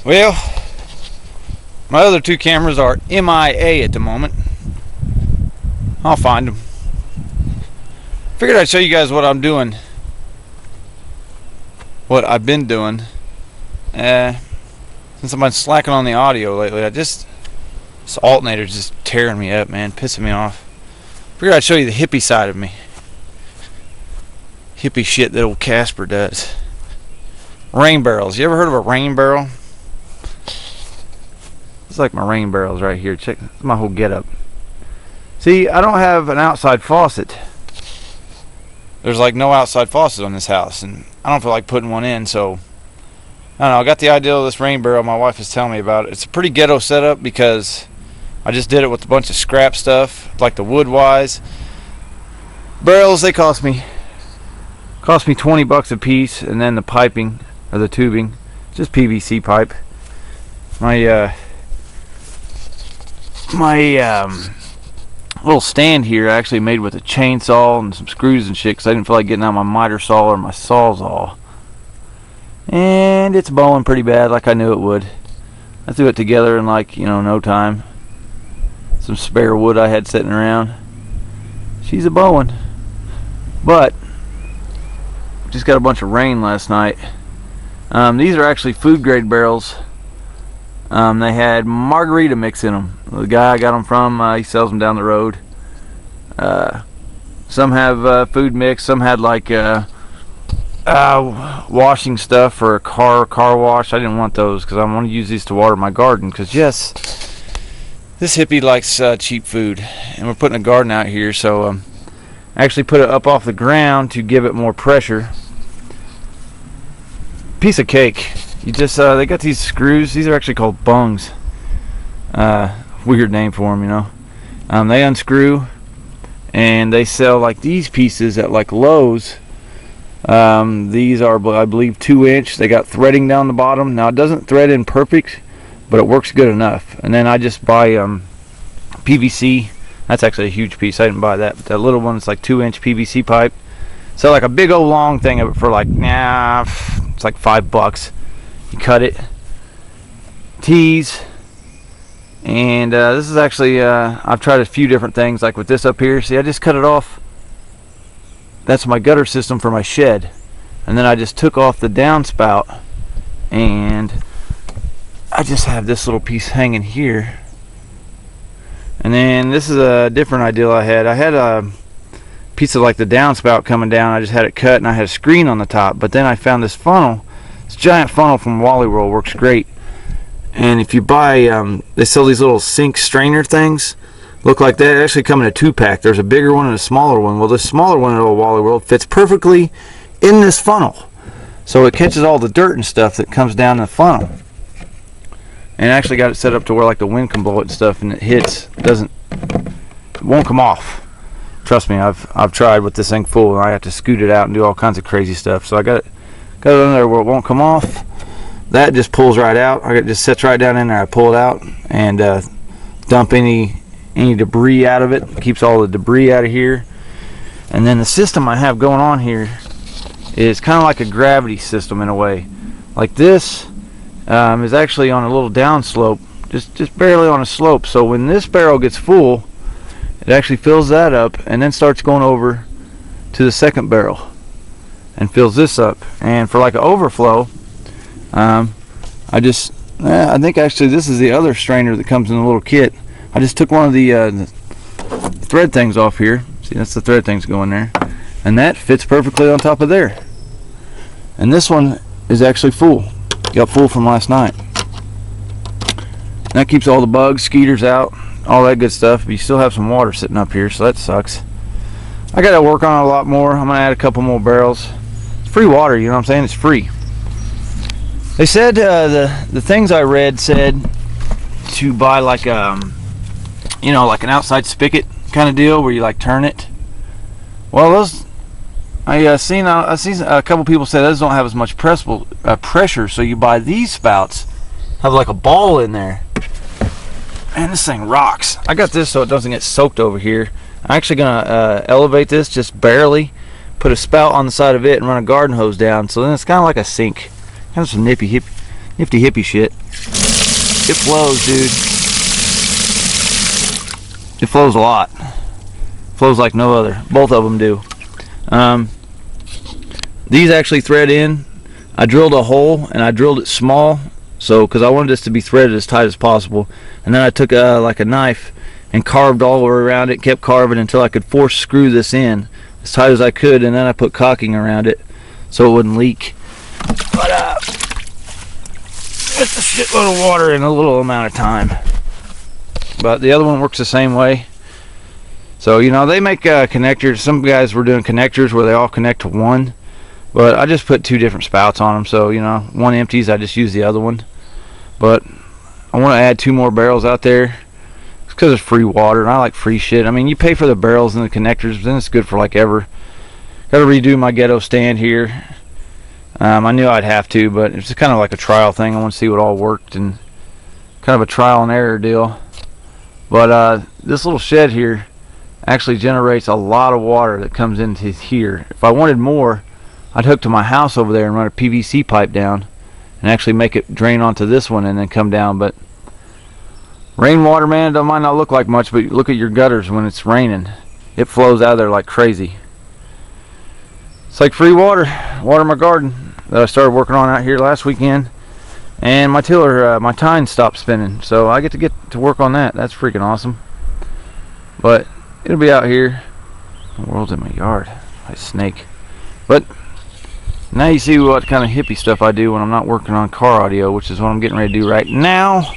Well, my other two cameras are MIA at the moment. I'll find them. Figured I'd show you guys what I'm doing. What I've been doing. Since I've been slacking on the audio lately, this alternator's just tearing me up, man. Pissing me off. Figured I'd show you the hippie side of me. Hippie shit that old Casper does. Rain barrels. You ever heard of a rain barrel? It's like my rain barrels right here. Check my whole getup. See, I don't have an outside faucet. There's like no outside faucet on this house, and I don't feel like putting one in, so I don't know. I got the idea of this rain barrel my wife is telling me about. It's a pretty ghetto setup because I just did it with a bunch of scrap stuff, like the wood-wise. Barrels, they cost me $20 a piece, and then the piping or the tubing, just PVC pipe. My little stand here I actually made with a chainsaw and some screws and shit because I didn't feel like getting out my miter saw or my sawzall. And it's bowing pretty bad, like I knew it would. I threw it together in like, no time. Some spare wood I had sitting around. She's a bowing. But just got a bunch of rain last night. These are actually food grade barrels. They had margarita mix in them. The guy I got them from, he sells them down the road. Some have food mix. Some had like washing stuff for a car wash. I didn't want those because I want to use these to water my garden. Because yes, this hippie likes cheap food, and we're putting a garden out here. So I actually put it up off the ground to give it more pressure. Piece of cake. You just they got these screws. These are actually called bungs. Weird name for them, they unscrew, and they sell like these pieces at like Lowe's. These are, I believe, 2-inch. They got threading down the bottom. Now it doesn't thread in perfect, but it works good enough. And then I just buy PVC. That's actually a huge piece. I didn't buy that, but that little one is like 2-inch PVC pipe. So like a big old long thing of it for like it's like $5. You cut it, tease, and this is actually I've tried a few different things like with this up here. See, I just cut it off. That's my gutter system for my shed, and then I just took off the downspout, and I just have this little piece hanging here. And then this is a different idea I had. I had a piece of like the downspout coming down. I just had it cut, and I had a screen on the top. But then I found this funnel. This giant funnel from Wally World works great. And if you buy, they sell these little sink strainer things. Look like that. They actually come in a 2-pack. There's a bigger one and a smaller one. Well, this smaller one at old Wally World fits perfectly in this funnel. So it catches all the dirt and stuff that comes down the funnel. And I actually got it set up to where like the wind can blow it and stuff, and it won't come off. Trust me, I've tried with this thing full, and I have to scoot it out and do all kinds of crazy stuff. So I got it in there where it won't come off. That just pulls right out. It just sits right down in there. I pull it out and dump any debris out of it. Keeps all the debris out of here. And then the system I have going on here is kind of like a gravity system in a way. Like this is actually on a little down slope, just barely on a slope. So when this barrel gets full, it actually fills that up and then starts going over to the second barrel and fills this up. And for like an overflow, I think actually this is the other strainer that comes in a little kit. I just took one of the thread things off here. See, that's the thread things going there, and that fits perfectly on top of there. And this one is actually full. Got full from last night. That keeps all the bugs, skeeters out, all that good stuff. But you still have some water sitting up here, so that sucks. I got to work on it a lot more. I'm gonna add a couple more barrels. It's free water, you know what I'm saying? It's free. They said the things I read said to buy like like an outside spigot kind of deal where you like turn it. Well, those I seen a couple people say those don't have as much pressure, so you buy these spouts, have like a ball in there. Man, this thing rocks. I got this so it doesn't get soaked over here. I'm actually gonna elevate this just barely, put a spout on the side of it, and run a garden hose down. So then it's kind of like a sink, kind of some Nifty hippie shit. It flows, dude. It flows a lot. Flows like no other. Both of them do. These actually thread in. I drilled a hole and I drilled it small, so because I wanted this to be threaded as tight as possible. And then I took like a knife and carved all around it. Kept carving until I could force screw this in as tight as I could, and then I put caulking around it so it wouldn't leak. But it's a shitload of water in a little amount of time. But the other one works the same way. So, you know, they make connectors. Some guys were doing connectors where they all connect to one, but I just put 2 different spouts on them. So, you know, one empties, I just use the other one. But I want to add 2 more barrels out there. It's because it's free water, and I like free shit. I mean, you pay for the barrels and the connectors, but then it's good for like ever. Got to redo my ghetto stand here. I knew I'd have to, but it's kind of like a trial thing. I want to see what all worked, and kind of a trial and error deal. But this little shed here actually generates a lot of water that comes into here. If I wanted more, I'd hook to my house over there and run a PVC pipe down and actually make it drain onto this one and then come down. But rainwater, man, it might not look like much, but look at your gutters when it's raining. It flows out of there like crazy. It's like free water. Water my garden that I started working on out here last weekend. And my tiller, my tine stopped spinning, so I get to work on that. That's freaking awesome. But it'll be out here. The world's in my yard. A snake. But now you see what kind of hippie stuff I do when I'm not working on car audio, which is what I'm getting ready to do right now.